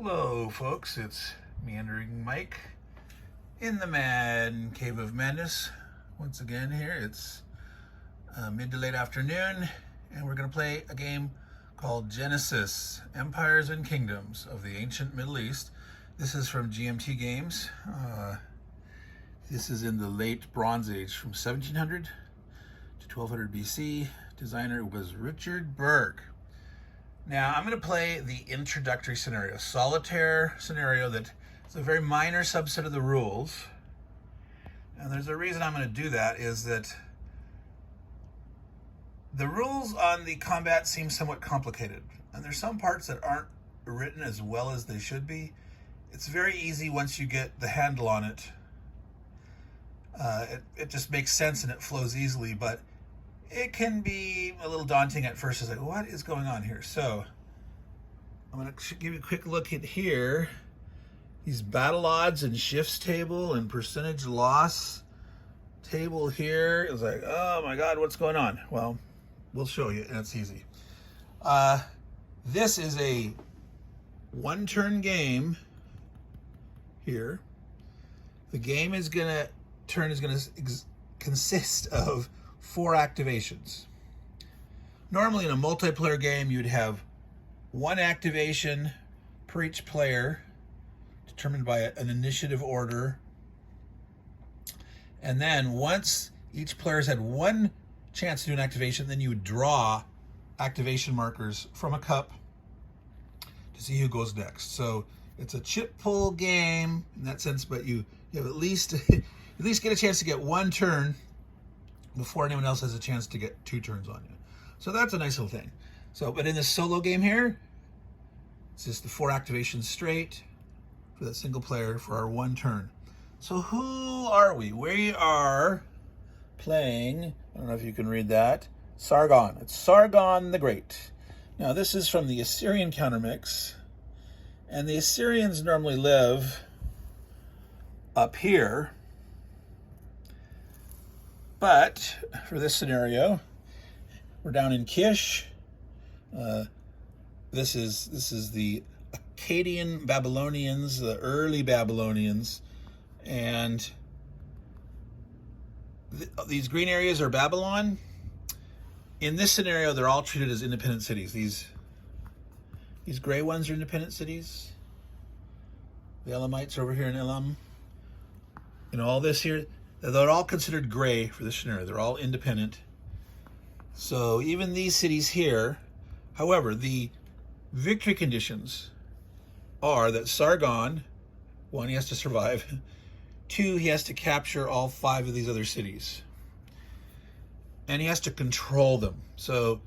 Hello folks, it's Meandering Mike in the Mad Cave of Madness. Once again here, it's mid to late afternoon, and we're going to play a game called Genesis, Empires and Kingdoms of the Ancient Middle East. This is from GMT Games. This is in the late Bronze Age, from 1700 to 1200 BC. Designer was Richard Berg. Now, I'm going to play the introductory scenario, solitaire scenario that is a very minor subset of the rules. And there's a reason I'm going to do that, is that the rules on the combat seem somewhat complicated. And there's some parts that aren't written as well as they should be. It's very easy once you get the handle on it. It just makes sense and it flows easily, but it can be a little daunting at first. It's like, what is going on here? So I'm going to give you a quick look at here. These battle odds and shifts table and percentage loss table here is like, oh my God, what's going on? Well, we'll show you, and it's easy. This is a one-turn game here. The game is going to consist of 4 activations. Normally in a multiplayer game, you'd have 1 activation per each player, determined by an initiative order. And then once each player's had 1 chance to do an activation, then you would draw activation markers from a cup to see who goes next. So it's a chip pull game in that sense, but you have at least get a chance to get 1 turn before anyone else has a chance to get 2 turns on you. So that's a nice little thing. So, but in this solo game here, it's just the 4 activations straight for that single player for our 1 turn. So who are we? We are playing, I don't know if you can read that, Sargon. It's Sargon the Great. Now this is from the Assyrian countermix, and the Assyrians normally live up here. But for this scenario, we're down in Kish. This is the Akkadian Babylonians, the early Babylonians, and these green areas are Babylon. In this scenario, they're all treated as independent cities. These gray ones are independent cities. The Elamites are over here in Elam. And all this here, they're all considered gray for this scenario. They're all independent. So even these cities here, however, the victory conditions are that Sargon, 1, he has to survive. 2, he has to capture all 5 of these other cities. And he has to control them. So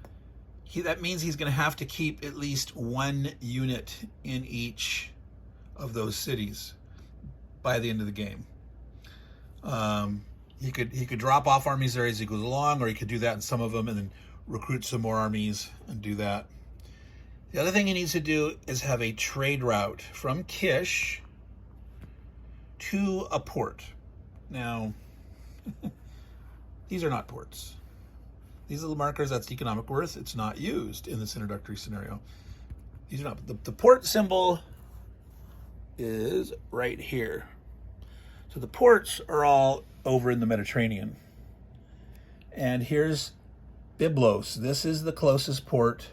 that means he's going to have to keep at least 1 unit in each of those cities by the end of the game. He could drop off armies there as he goes along, or he could do that in some of them and then recruit some more armies and do that. The other thing he needs to do is have a trade route from Kish to a port. Now, these are not ports. These little markers, that's economic worth. It's not used in this introductory scenario. These are not. The port symbol is right here. So the ports are all over in the Mediterranean. And here's Byblos. This is the closest port.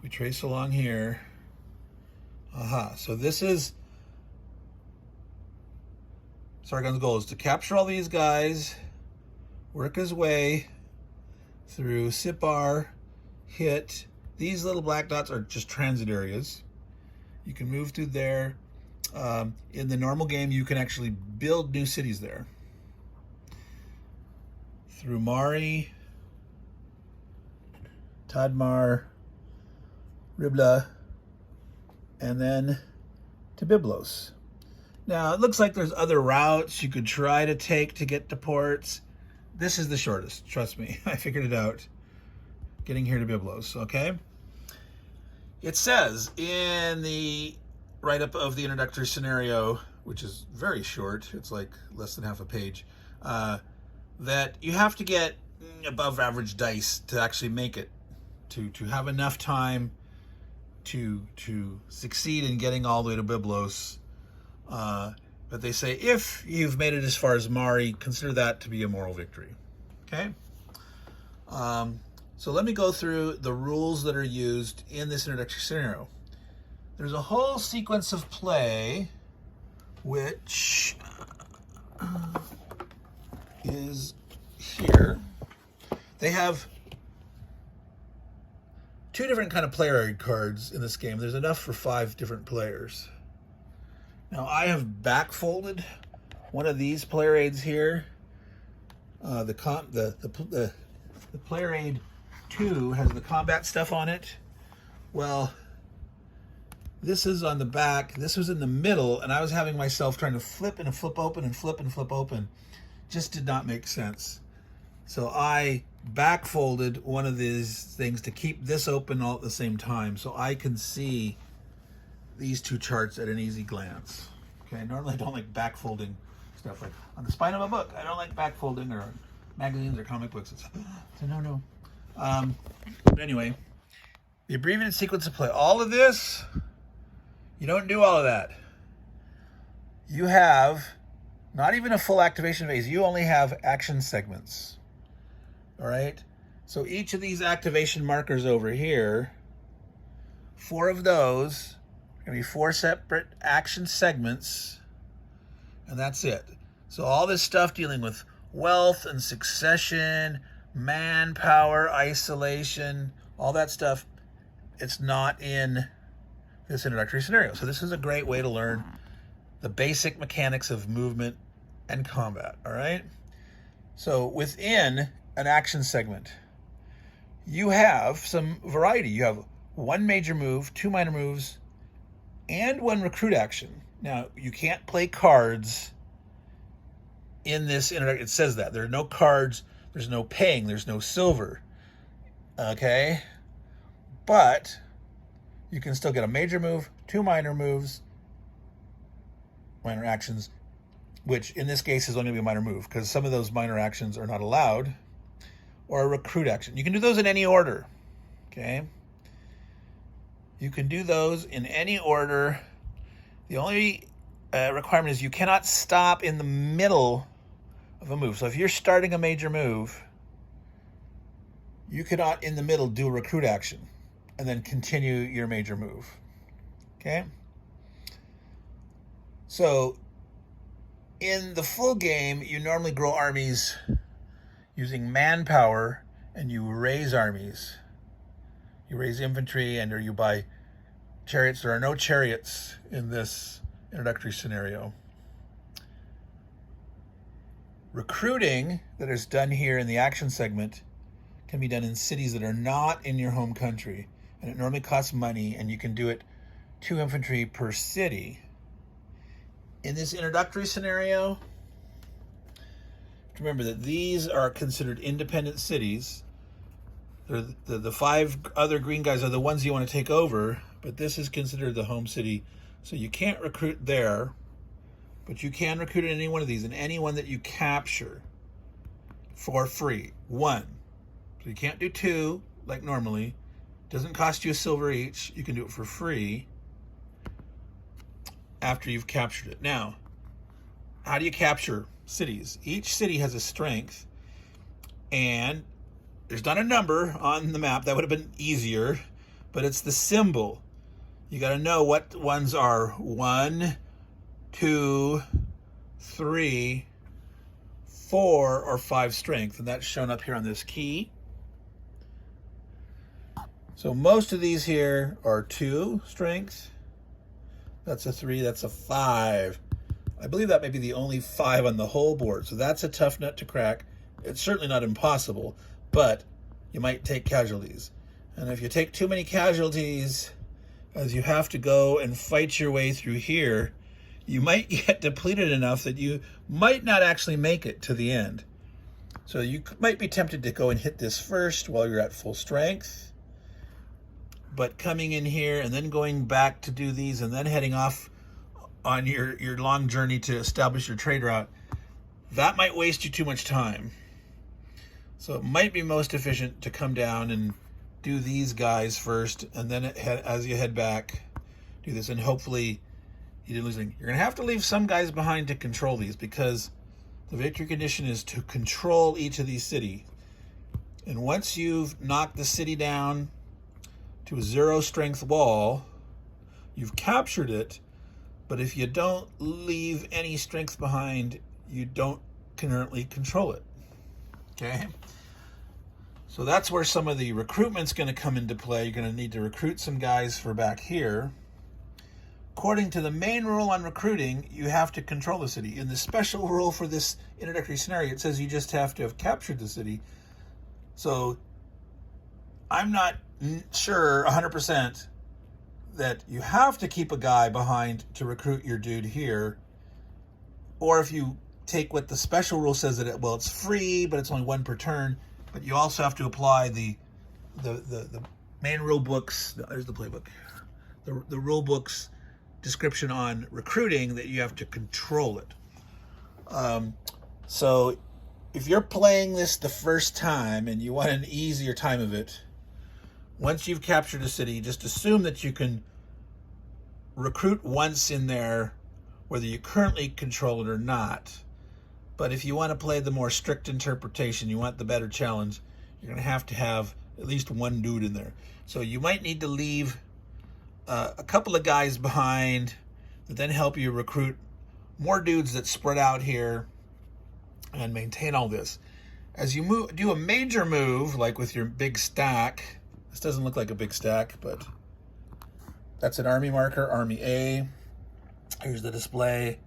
We trace along here. So this is Sargon's goal, is to capture all these guys, work his way through Sipar, hit. These little black dots are just transit areas. You can move through there. In the normal game, you can actually build new cities there. Through Mari, Tadmar, Ribla, and then to Byblos. Now, it looks like there's other routes you could try to take to get to ports. This is the shortest, trust me. I figured it out. Getting here to Byblos, okay? It says in the write-up of the introductory scenario, which is very short, it's like less than half a page, that you have to get above average dice to actually make it, to have enough time to succeed in getting all the way to Byblos. But they say if you've made it as far as Mari, consider that to be a moral victory. Okay? So let me go through the rules that are used in this introductory scenario. There's a whole sequence of play which is here. They have 2 different kind of player aid cards in this game. There's enough for 5 different players. Now I have backfolded one of these player aids here. The player aid 2 has the combat stuff on it. Well, this is on the back. This was in the middle, and I was having myself trying to flip and flip open and flip and flip open. Just did not make sense. So I backfolded one of these things to keep this open all at the same time, so I can see these 2 charts at an easy glance. Okay, normally I don't like backfolding stuff like on the spine of a book. I don't like backfolding, or magazines or comic books. It's a no-no. But anyway, the abbreviated sequence of play. All of this, you don't do all of that. You have not even a full activation phase. You only have action segments. All right? So each of these activation markers over here, 4 of those are going to be 4 separate action segments, and that's it. So all this stuff dealing with wealth and succession, manpower, isolation, all that stuff, it's not in this introductory scenario. So this is a great way to learn the basic mechanics of movement and combat, all right? So within an action segment, you have some variety. You have 1 major move, 2 minor moves, and 1 recruit action. Now, you can't play cards in this introductory. It says that. There are no cards, there's no paying, there's no silver, okay? But you can still get a major move, 2 minor moves, minor actions, which in this case is only going to be a minor move because some of those minor actions are not allowed, or a recruit action. You can do those in any order, okay? You can do those in any order. The only requirement is you cannot stop in the middle of a move. So if you're starting a major move, you cannot in the middle do a recruit action and then continue your major move, okay? So in the full game, you normally grow armies using manpower, and you raise armies. You raise infantry, and or you buy chariots. There are no chariots in this introductory scenario. Recruiting that is done here in the action segment can be done in cities that are not in your home country, and it normally costs money, and you can do it 2 infantry per city. In this introductory scenario, remember that these are considered independent cities. The 5 other green guys are the ones you want to take over, but this is considered the home city. So you can't recruit there, but you can recruit in any one of these, and any one that you capture for free. 1. So you can't do 2 like normally. It doesn't cost you a silver each. You can do it for free after you've captured it. Now, how do you capture cities? Each city has a strength, and there's not a number on the map. That would have been easier, but it's the symbol. You got to know what ones are 1, 2, 3, 4, or 5 strength, and that's shown up here on this key. So most of these here are 2 strength. That's a 3, that's a 5. I believe that may be the only 5 on the whole board. So that's a tough nut to crack. It's certainly not impossible, but you might take casualties. And if you take too many casualties, as you have to go and fight your way through here, you might get depleted enough that you might not actually make it to the end. So you might be tempted to go and hit this first while you're at full strength. But coming in here and then going back to do these and then heading off on your long journey to establish your trade route, that might waste you too much time. So it might be most efficient to come down and do these guys first, and then as you head back, do this, and hopefully you didn't lose anything. You're going to have to leave some guys behind to control these, because the victory condition is to control each of these cities. And once you've knocked the city down to a 0 strength wall, you've captured it. But if you don't leave any strength behind, you don't currently control it. Okay? So that's where some of the recruitment's going to come into play. You're going to need to recruit some guys for back here. According to the main rule on recruiting, you have to control the city. In the special rule for this introductory scenario, it says you just have to have captured the city. So I'm not sure 100% that you have to keep a guy behind to recruit your dude here. Or if you take what the special rule says, that well, it's free, but it's only 1 per turn. But you also have to apply the main rule books. There's the playbook. The rule books description on recruiting, that you have to control it. So if you're playing this the first time and you want an easier time of it, once you've captured a city, just assume that you can recruit once in there, whether you currently control it or not. But if you want to play the more strict interpretation, you want the better challenge, you're going to have at least 1 dude in there. So you might need to leave a couple of guys behind that then help you recruit more dudes that spread out here and maintain all this. As you do a major move, like with your big stack, this doesn't look like a big stack, but that's an army marker, Army A. Here's the display.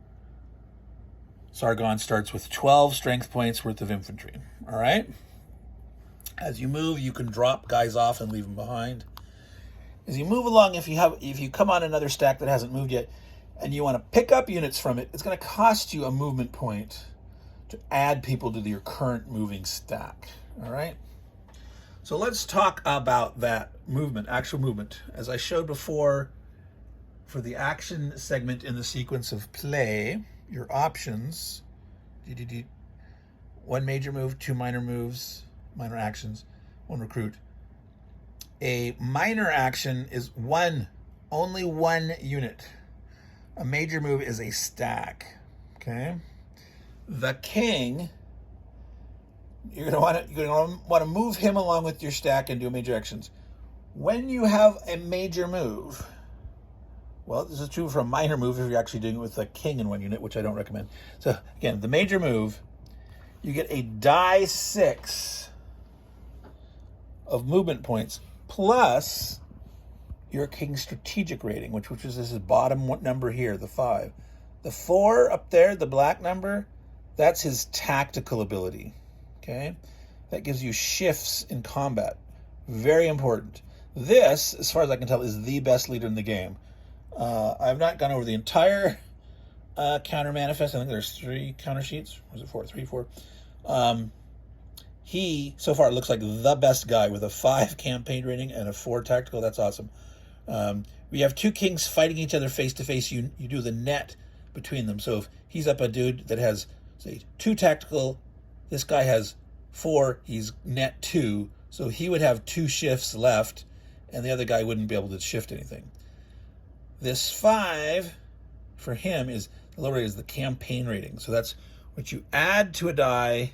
Sargon starts with 12 strength points worth of infantry. All right. As you move, you can drop guys off and leave them behind. As you move along, if you come on another stack that hasn't moved yet, and you want to pick up units from it, it's going to cost you a movement point to add people to your current moving stack. All right. So let's talk about that movement, actual movement. As I showed before, for the action segment in the sequence of play, your options, 1 major move, 2 minor moves, minor actions, 1 recruit. A minor action is only one unit. A major move is a stack. Okay. The king, you're going to want to move him along with your stack and do major actions. When you have a major move, well, this is true for a minor move if you're actually doing it with a king in 1 unit, which I don't recommend. So again, the major move, you get a die 6 of movement points plus your king's strategic rating, which is this bottom number here, the 5. The 4 up there, the black number, that's his tactical ability. Okay, that gives you shifts in combat. Very important. This, as far as I can tell, is the best leader in the game. I've not gone over the entire counter manifest. I think there's 3 counter sheets. Was it 4? 3, 4. He, so far, looks like the best guy with a 5 campaign rating and a 4 tactical. That's awesome. We have 2 kings fighting each other face to face. You do the net between them. So if he's up a dude that has, say, 2 tactical, this guy has 4, he's net 2. So he would have 2 shifts left, and the other guy wouldn't be able to shift anything. This 5 for him is, the lower is the campaign rating. So that's what you add to a die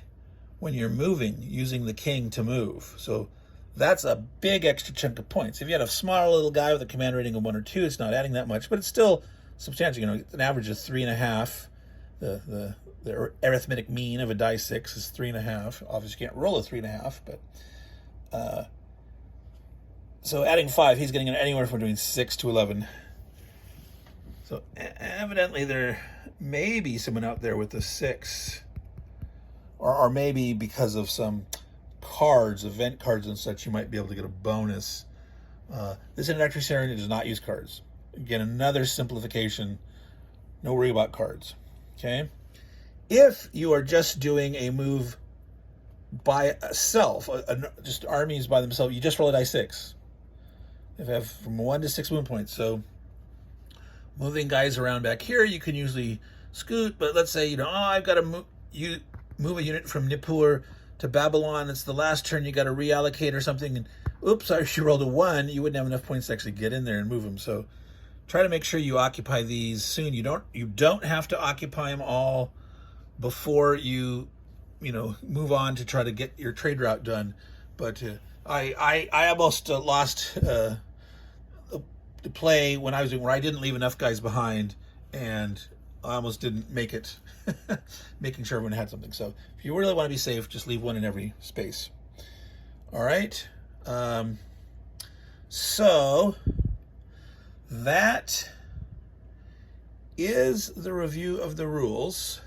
when you're moving, using the king to move. So that's a big extra chunk of points. If you had a small little guy with a command rating of 1 or 2, it's not adding that much, but it's still substantial. You know, an average of 3.5. The arithmetic mean of a die 6 is 3.5. Obviously, you can't roll a 3.5, but so adding 5, he's getting anywhere from between 6 to 11. So evidently, there may be someone out there with a 6. Or maybe because of some cards, event cards and such, you might be able to get a bonus. This introductory scenario does not use cards. Again, another simplification. No worry about cards. Okay? If you are just doing a move by itself, just armies by themselves, you just roll a die 6. If you have from 1 to 6 movement points. So moving guys around back here, you can usually scoot, but let's say, I've got to move a unit from Nippur to Babylon. It's the last turn, you got to reallocate or something, and oops, sorry, she rolled a 1, you wouldn't have enough points to actually get in there and move them. So try to make sure you occupy these soon. You don't have to occupy them all before you move on to try to get your trade route done. But I almost lost the play when I was doing where I didn't leave enough guys behind, and I almost didn't make it, making sure everyone had something. So if you really want to be safe, just leave one in every space. All right. So that is the review of the rules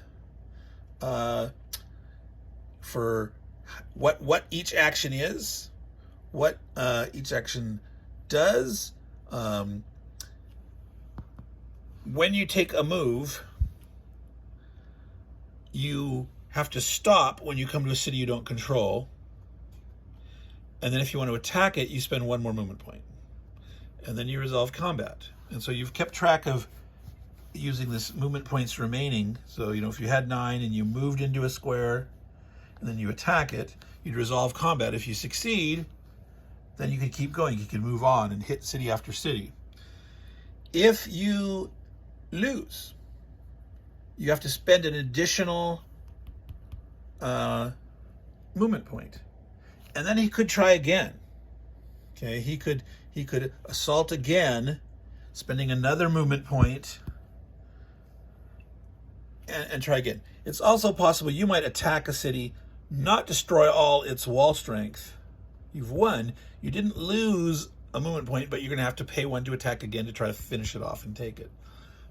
for what each action is, what each action does. When you take a move, you have to stop when you come to a city you don't control. And then if you want to attack it, you spend 1 more movement point. And then you resolve combat. And so you've kept track of using this movement points remaining. So, if you had 9 and you moved into a square and then you attack it, you'd resolve combat. If you succeed, then you could keep going. You could move on and hit city after city. If you lose, you have to spend an additional movement point. And then he could try again. Okay, he could assault again, spending another movement point, and try again. It's also possible you might attack a city, not destroy all its wall strength. You've won. You didn't lose a movement point, but you're going to have to pay 1 to attack again to try to finish it off and take it.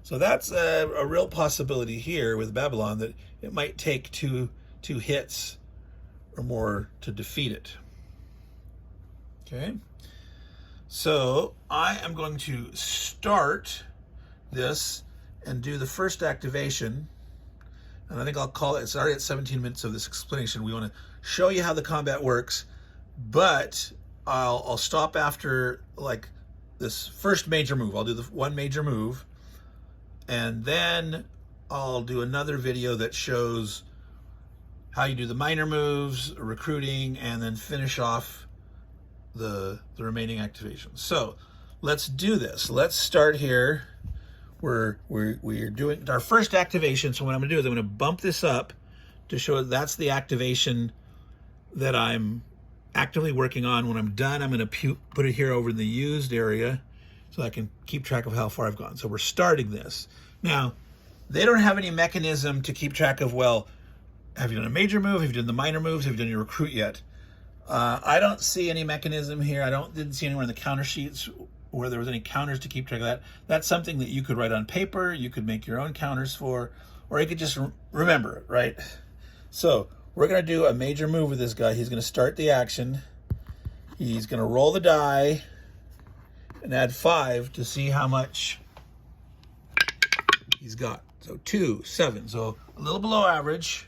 So that's a real possibility here with Babylon, that it might take two hits or more to defeat it. Okay, so I am going to start this and do the first activation, and I think I'll call it. It's already at 17 minutes of this explanation. We want to show you how the combat works, but I'll stop after like this first major move. I'll do the 1 major move, and then I'll do another video that shows how you do the minor moves, recruiting, and then finish off the remaining activations. So let's do this. Let's start here. We're doing our first activation. So what I'm going to do is I'm going to bump this up to show that's the activation that I'm actively working on. When I'm done, I'm going to put it here over in the used area so I can keep track of how far I've gone. So we're starting this. Now, they don't have any mechanism to keep track of, well, have you done a major move? Have you done the minor moves? Have you done your recruit yet? I don't see any mechanism here. Didn't see anywhere in the counter sheets where there was any counters to keep track of that. That's something that you could write on paper. You could make your own counters for, or you could just remember it, right? So we're going to do a major move with this guy. He's going to start the action. He's going to roll the die and add 5 to see how much he's got. So 2, 7. So a little below average.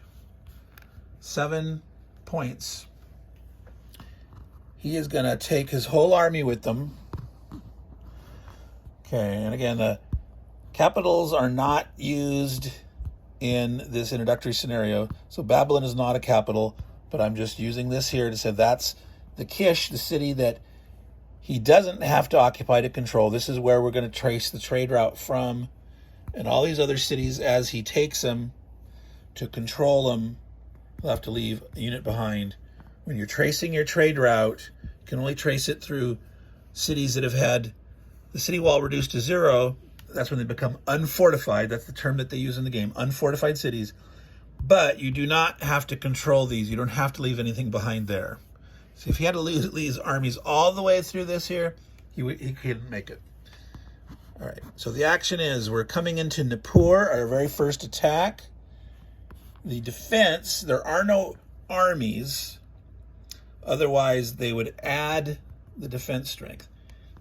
7 points. He is going to take his whole army with them. Okay, and again, the capitals are not used in this introductory scenario. So Babylon is not a capital, but I'm just using this here to say that's the Kish, the city that he doesn't have to occupy to control. This is where we're going to trace the trade route from, and all these other cities, as he takes them to control them, he'll have to leave a unit behind. When you're tracing your trade route, you can only trace it through cities that have had the city wall reduced to 0. That's when they become unfortified. That's the term that they use in the game, unfortified cities. But you do not have to control these. You don't have to leave anything behind there. So if he had to lead his armies all the way through this here, he couldn't make it. All right, so the action is we're coming into Nippur, our very first attack. The defense, there are no armies. Otherwise, they would add the defense strength.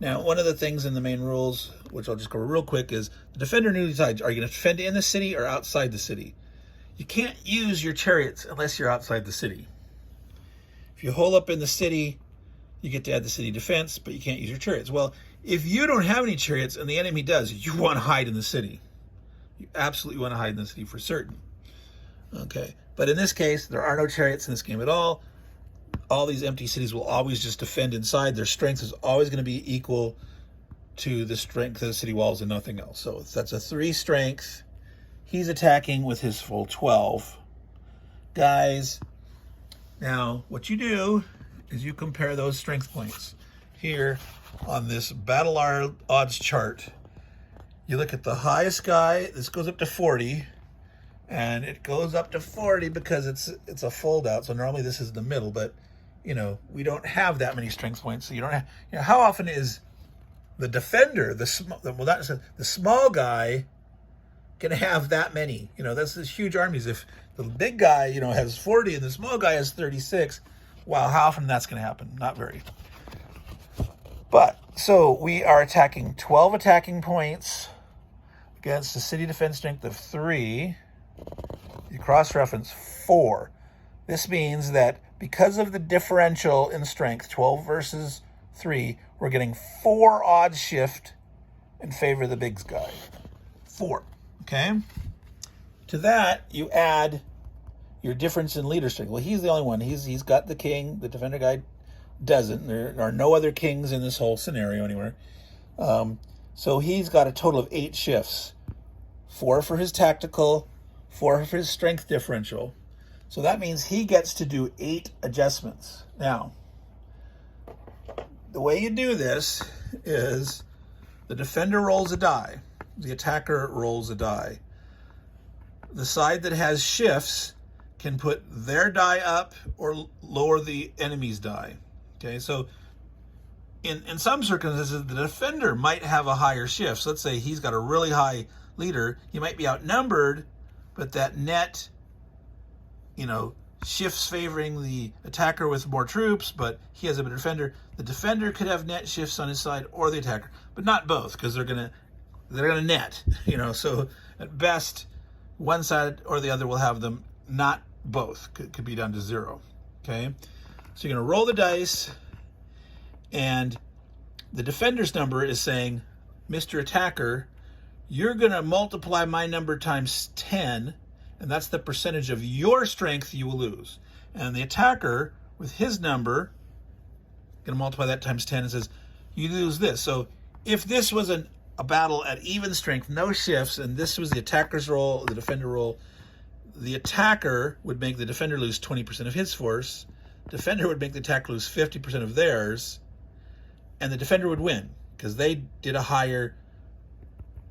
Now, one of the things in the main rules, which I'll just go real quick, is the defender newly decides, are you going to defend in the city or outside the city? You can't use your chariots unless you're outside the city. If you hole up in the city, you get to add the city defense, but you can't use your chariots. Well, if you don't have any chariots and the enemy does, you want to hide in the city. You absolutely want to hide in the city for certain. Okay, but in this case, there are no chariots in this game at all. all these empty cities will always just defend inside. Their strength is always going to be equal to the strength of the city walls and nothing else. So that's a 3 strength. He's attacking with his full 12 guys. Now, what you do is you compare those strength points. Here on this battle odds chart, you look at the highest guy. This goes up to 40, and it goes up to 40 because it's a fold out. So normally this is the middle, but you know, we don't have that many strength points. So you don't have, you know, how often is the defender, the small guy, can have that many? You know, that's this huge armies. If the big guy, you know, has 40 and the small guy has 36, wow, how often that's going to happen? Not very. But so we are attacking 12 attacking points against a city defense strength of 3. You cross-reference 4. This means that because of the differential in strength, 12 versus 3, we're getting 4 odds shift in favor of the big guy. 4, okay? To that, you add your difference in leader strength. Well, he's the only one. He's got the king. The defender guy doesn't. There are no other kings in this whole scenario anywhere. So he's got a total of 8 shifts. 4 for his tactical, 4 for his strength differential. So that means he gets to do 8 adjustments. Now, the way you do this is the defender rolls a die. The attacker rolls a die. The side that has shifts can put their die up or lower the enemy's die. Okay, so in some circumstances, the defender might have a higher shift. So let's say he's got a really high leader. He might be outnumbered, but that net, you know, shifts favoring the attacker with more troops, but he has a better defender. The defender could have net shifts on his side or the attacker, but not both, because they're gonna net, you know. So at best, one side or the other will have them, not both. Could be down to 0. Okay, so you're gonna roll the dice, and the defender's number is saying, Mr. Attacker, you're gonna multiply my number times 10, and that's the percentage of your strength you will lose. And the attacker, with his number, going to multiply that times 10 and says, you lose this. So if this was a battle at even strength, no shifts, and this was the attacker's roll, the defender roll, the attacker would make the defender lose 20% of his force, defender would make the attacker lose 50% of theirs, and the defender would win because they did a higher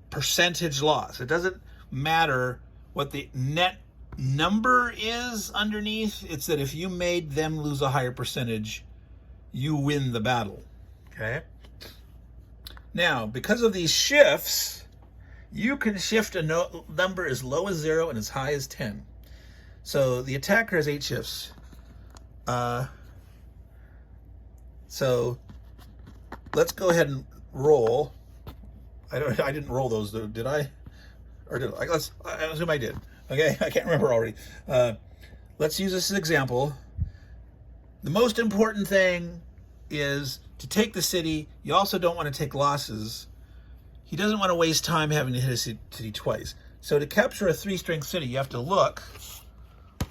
percentage loss. It doesn't matter what the net number is underneath. It's that if you made them lose a higher percentage, you win the battle. Okay? Now, because of these shifts, you can shift a number as low as 0 and as high as 10. So the attacker has 8 shifts. So let's go ahead and roll. I didn't roll those, did I? Or did I? I assume I did. Okay, I can't remember already. Let's use this as an example. The most important thing is to take the city. You also don't want to take losses. He doesn't want to waste time having to hit a city twice. So to capture a 3 strength city, you have to look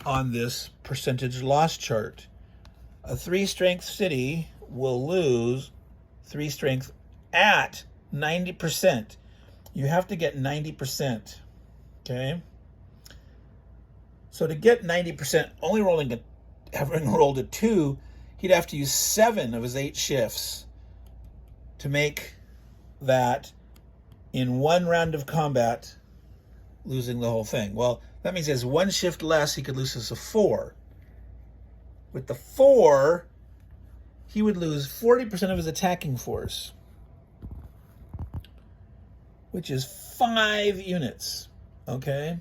on this percentage loss chart. A 3 strength city will lose 3 strength at 90%. You have to get 90%, okay? So to get 90%, only having rolled a 2, he'd have to use 7 of his 8 shifts to make that in 1 round of combat, losing the whole thing. Well, that means he has 1 shift less. He could lose this a 4. With the 4, he would lose 40% of his attacking force, which is 5 units, okay?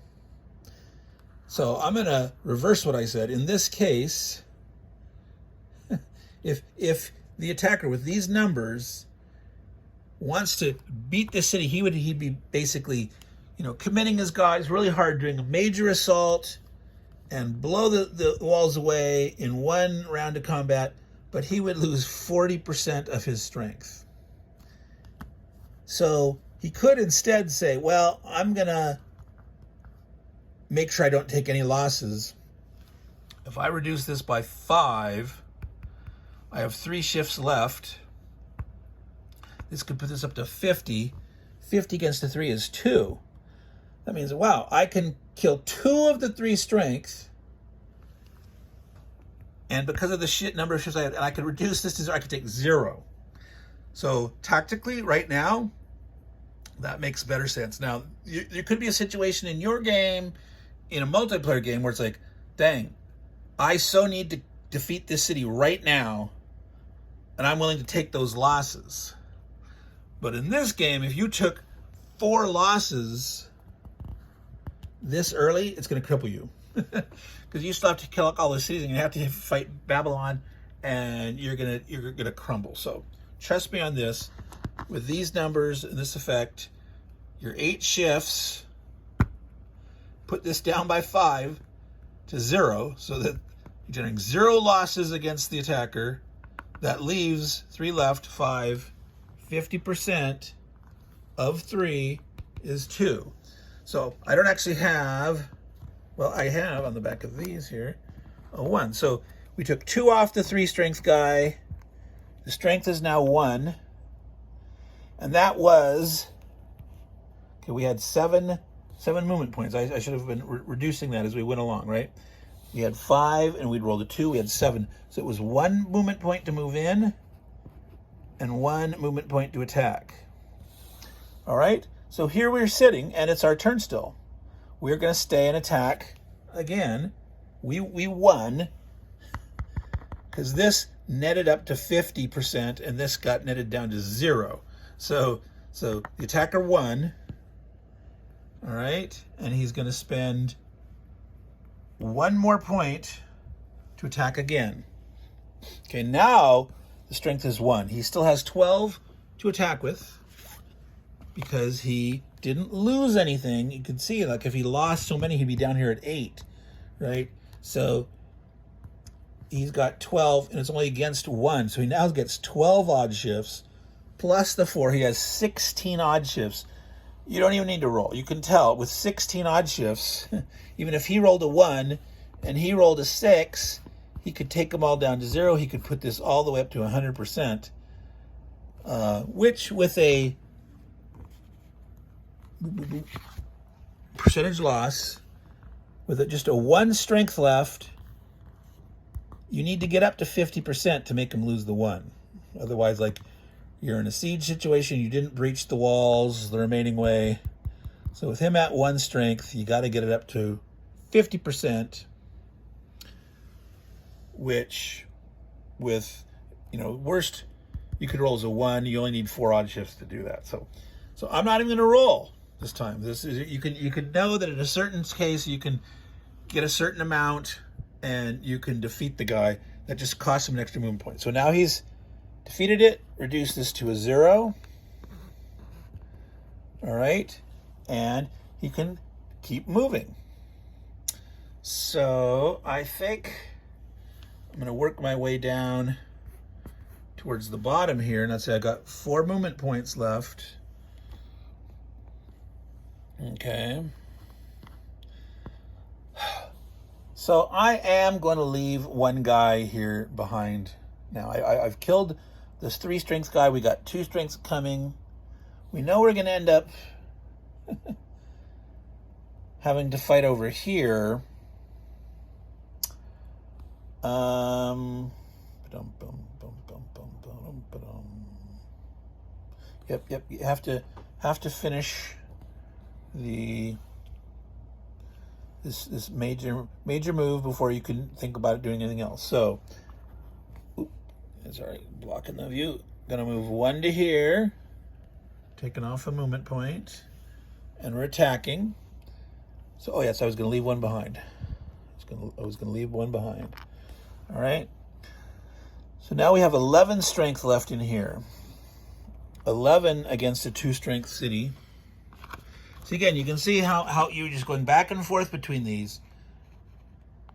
So I'm going to reverse what I said. In this case, if the attacker with these numbers wants to beat the city, he'd be basically, you know, committing his guys really hard, doing a major assault and blow the walls away in 1 round of combat, but he would lose 40% of his strength. So he could instead say, well, I'm going to make sure I don't take any losses. If I reduce this by 5, I have 3 shifts left. This could put this up to 50. 50 against the 3 is 2. That means, wow, I can kill 2 of the 3 strength. And because of the number of shifts I have, and I could reduce this to 0, I could take 0. So tactically, right now, that makes better sense. Now, there could be a situation in your game, in a multiplayer game, where it's like, dang, I so need to defeat this city right now, and I'm willing to take those losses. But in this game, if you took 4 losses this early, it's going to cripple you. Because you still have to kill all the cities, and you have to fight Babylon, and you're gonna crumble. So trust me on this. With these numbers and this effect, your 8 shifts, put this down by 5 to 0, so that you're generating 0 losses against the attacker. That leaves 3 left, 5. 50% of 3 is 2. So I don't actually have, well, I have on the back of these here a 1. So we took 2 off the 3 strength guy. The strength is now 1. And that was, okay, we had 7 movement points. I should have been reducing that as we went along, right? We had 5 and we'd rolled a 2. We had 7. So it was 1 movement point to move in and 1 movement point to attack. All right, so here we're sitting, and it's our turn still. We're going to stay and attack again. We won because this netted up to 50%, and this got netted down to 0. So the attacker won. All right, and he's going to spend 1 more point to attack again. Okay, now the strength is 1. He still has 12 to attack with because he didn't lose anything. You can see, like, if he lost so many, he'd be down here at 8, right? So he's got 12, and it's only against 1. So he now gets 12 odd shifts plus the 4. He has 16 odd shifts. You don't even need to roll. You can tell with 16 odd shifts, even if he rolled a 1 and he rolled a 6, he could take them all down to 0. He could put this all the way up to 100%, which with a percentage loss, with just a 1 strength left, you need to get up to 50% to make him lose the 1. Otherwise, like, you're in a siege situation, you didn't breach the walls the remaining way. So with him at 1 strength, you got to get it up to 50%, which with, worst you could roll as a 1. You only need 4 odd shifts to do that. So I'm not even going to roll this time. This is, you can know that in a certain case you can get a certain amount and you can defeat the guy. That just costs him an extra movement point. So now he's defeated it. Reduce this to a 0. All right, and he can keep moving. So I think I'm going to work my way down towards the bottom here, and let's say I got 4 movement points left. Okay. So I am going to leave 1 guy here behind. Now I've killed this 3 strength guy. We got 2 strengths coming. We know we're going to end up having to fight over here. Yep. You have to finish this major move before you can think about doing anything else. So, it's all right, blocking the view. Gonna move 1 to here, taking off a movement point, and we're attacking. So, oh yes, I was gonna leave 1 behind. I was gonna leave 1 behind. All right. So now we have 11 strength left in here. 11 against a 2 strength city. So again, you can see how you're just going back and forth between these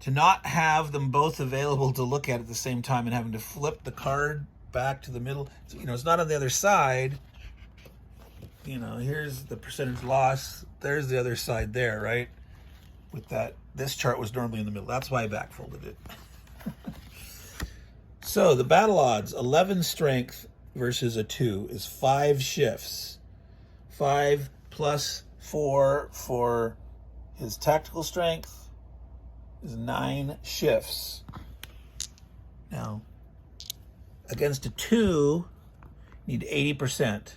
to not have them both available to look at the same time and having to flip the card back to the middle. So, it's not on the other side. Here's the percentage loss. There's the other side there, right? With that, this chart was normally in the middle. That's why I backfolded it. So the battle odds, 11 strength versus a 2 is 5 shifts. 5 plus 4 for his tactical strength is 9 shifts. Now, against a 2, you need 80%.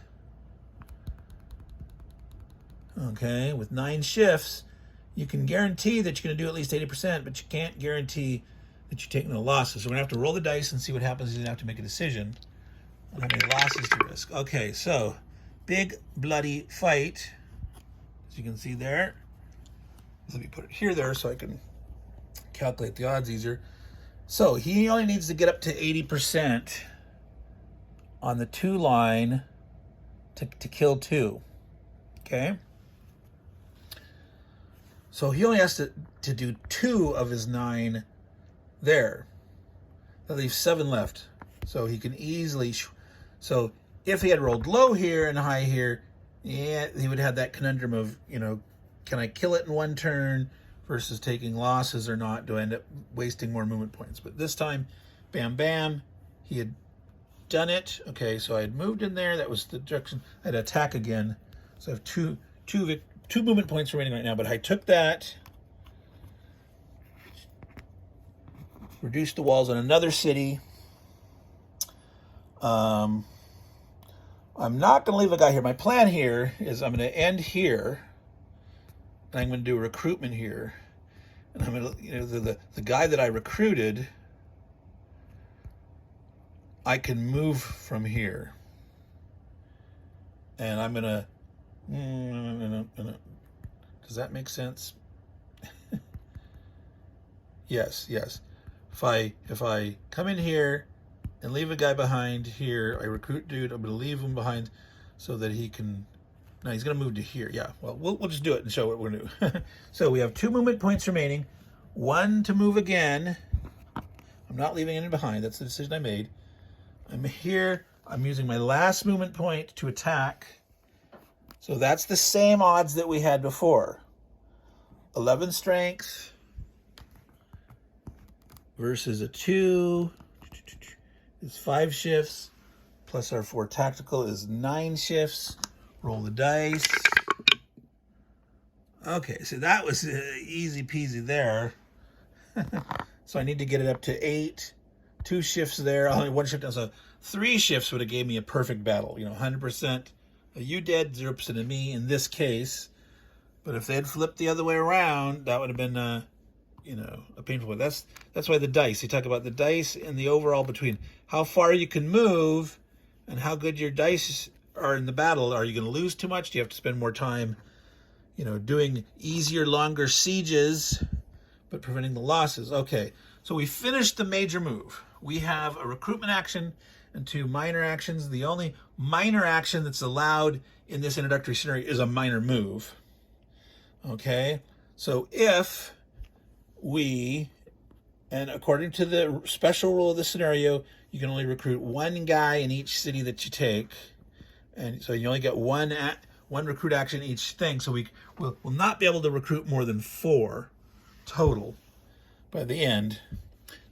Okay, with 9 shifts, you can guarantee that you're going to do at least 80%, but you can't guarantee that you take no losses. So we're going to have to roll the dice and see what happens. You're going to have to make a decision on how many losses to risk. Okay, so big bloody fight, as you can see there. Let me put it here there so I can calculate the odds easier. So he only needs to get up to 80% on the 2 line to kill 2. Okay? So he only has to do 2 of his 9 there. That leaves 7 left. So he can easily... So if he had rolled low here and high here, yeah, he would have that conundrum of, you know, can I kill it in 1 turn versus taking losses or not? Do I end up wasting more movement points? But this time, bam, bam, he had done it. Okay, so I had moved in there. That was the direction. I had attack again. So I have two movement points remaining right now, but I took that, reduced the walls on another city. I'm not going to leave a guy here. My plan here is I'm going to end here, and I'm going to do a recruitment here. And I'm going to, you know, the guy that I recruited, I can move from here. And I'm going to, does that make sense? Yes. If I come in here and leave a guy behind here, I recruit dude, I'm going to leave him behind so that he can... No, he's going to move to here. Yeah, well, we'll just do it and show what we're going to do. So we have 2 movement points remaining. 1 to move again. I'm not leaving any behind. That's the decision I made. I'm here. I'm using my last movement point to attack. So that's the same odds that we had before. 11 strength versus a 2 is 5 shifts, plus our 4 tactical is 9 shifts. Roll the dice. Okay, so that was easy peasy there. So I need to get it up to 8. 2 shifts there, only 1 shift down. So 3 shifts would have gave me a perfect battle. You know, 100% of you dead, 0% of me in this case. But if they had flipped the other way around, that would have been, you know, a painful one. That's why the dice. You talk about the dice and the overall between how far you can move and how good your dice are in the battle. Are you going to lose too much? Do you have to spend more time, you know, doing easier, longer sieges, but preventing the losses? Okay, so we finished the major move. We have a recruitment action and 2 minor actions. The only minor action that's allowed in this introductory scenario is a minor move. Okay, so if we, and according to the special rule of the scenario, you can only recruit 1 guy in each city that you take. And so you only get one recruit action each thing. So we'll not be able to recruit more than 4 total by the end.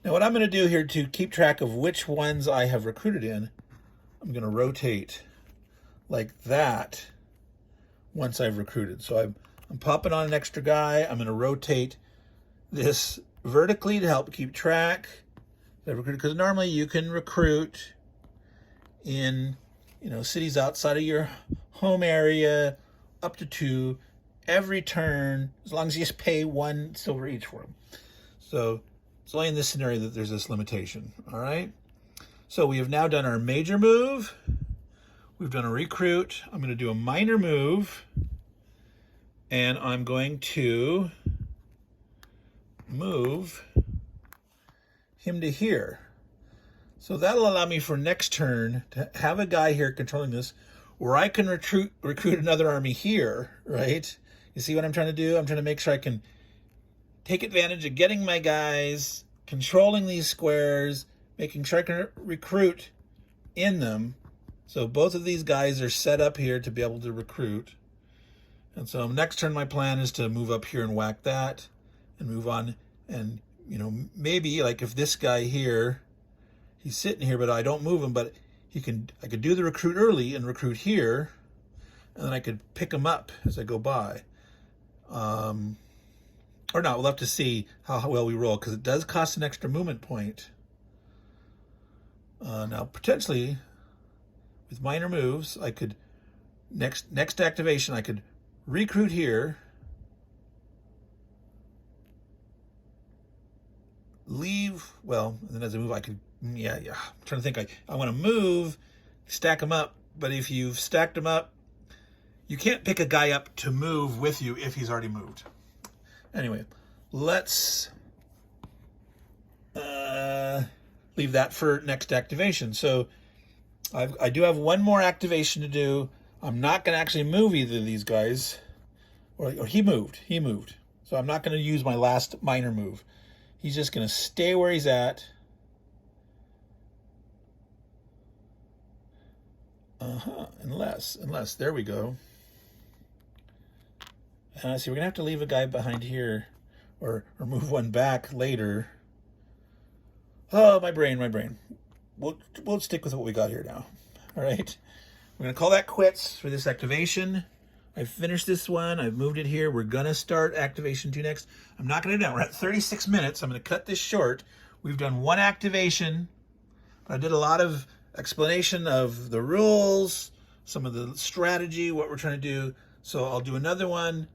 Now what I'm going to do here to keep track of which ones I have recruited in, I'm going to rotate like that once I've recruited. So I'm popping on an extra guy. I'm going to rotate this vertically to help keep track. Because normally you can recruit in, you know, cities outside of your home area, up to 2 every turn, as long as you just pay 1 silver each for them. So it's only in this scenario that there's this limitation. All right. So we have now done our major move. We've done a recruit. I'm going to do a minor move, and I'm going to move him to here. So that'll allow me for next turn to have a guy here controlling this, where I can recruit another army here, right? You see what I'm trying to do? I'm trying to make sure I can take advantage of getting my guys, controlling these squares, making sure I can recruit in them. So both of these guys are set up here to be able to recruit. And so next turn my plan is to move up here and whack that and move on. And, you know, maybe like if this guy here, he's sitting here, but I don't move him. But I could do the recruit early and recruit here, and then I could pick him up as I go by. Or not, we'll have to see how well we roll, because it does cost an extra movement point. Now, potentially, with minor moves, I could, next activation, I could recruit here, leave, well, and then as I move, I could, yeah, I'm trying to think, I want to move, stack them up, but if you've stacked them up, you can't pick a guy up to move with you if he's already moved. Anyway, let's leave that for next activation. So I do have one more activation to do. I'm not going to actually move either of these guys. Or he moved. So I'm not going to use my last minor move. He's just going to stay where he's at. Unless, there we go. See, we're going to have to leave a guy behind here, or move one back later. Oh, my brain. We'll stick with what we got here now. All right. We're going to call that quits for this activation. I've finished this one. I've moved it here. We're going to start activation 2 next. I'm not going to do that. We're at 36 minutes. I'm going to cut this short. We've done one activation. I did a lot of explanation of the rules, some of the strategy, what we're trying to do. So I'll do another one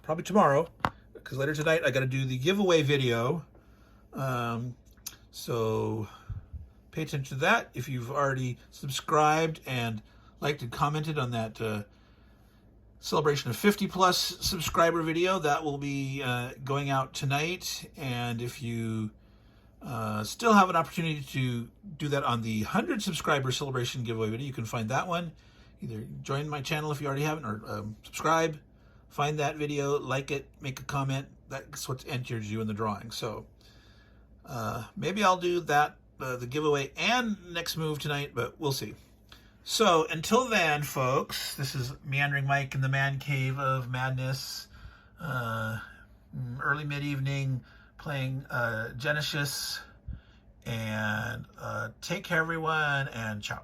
probably tomorrow, because later tonight I got to do the giveaway video. So pay attention to that. If you've already subscribed and liked and commented on that celebration of 50+ subscriber video, that will be going out tonight. And if you still have an opportunity to do that on the 100 subscriber celebration giveaway video, you can find that one. Either join my channel if you already haven't, or subscribe, find that video, like it, make a comment. That's what enters you in the drawing. So maybe I'll do that, the giveaway and next move tonight, but we'll see. So until then, folks, this is Meandering Mike in the Man Cave of Madness. Early mid-evening, playing Genesis. And take care, everyone, and ciao.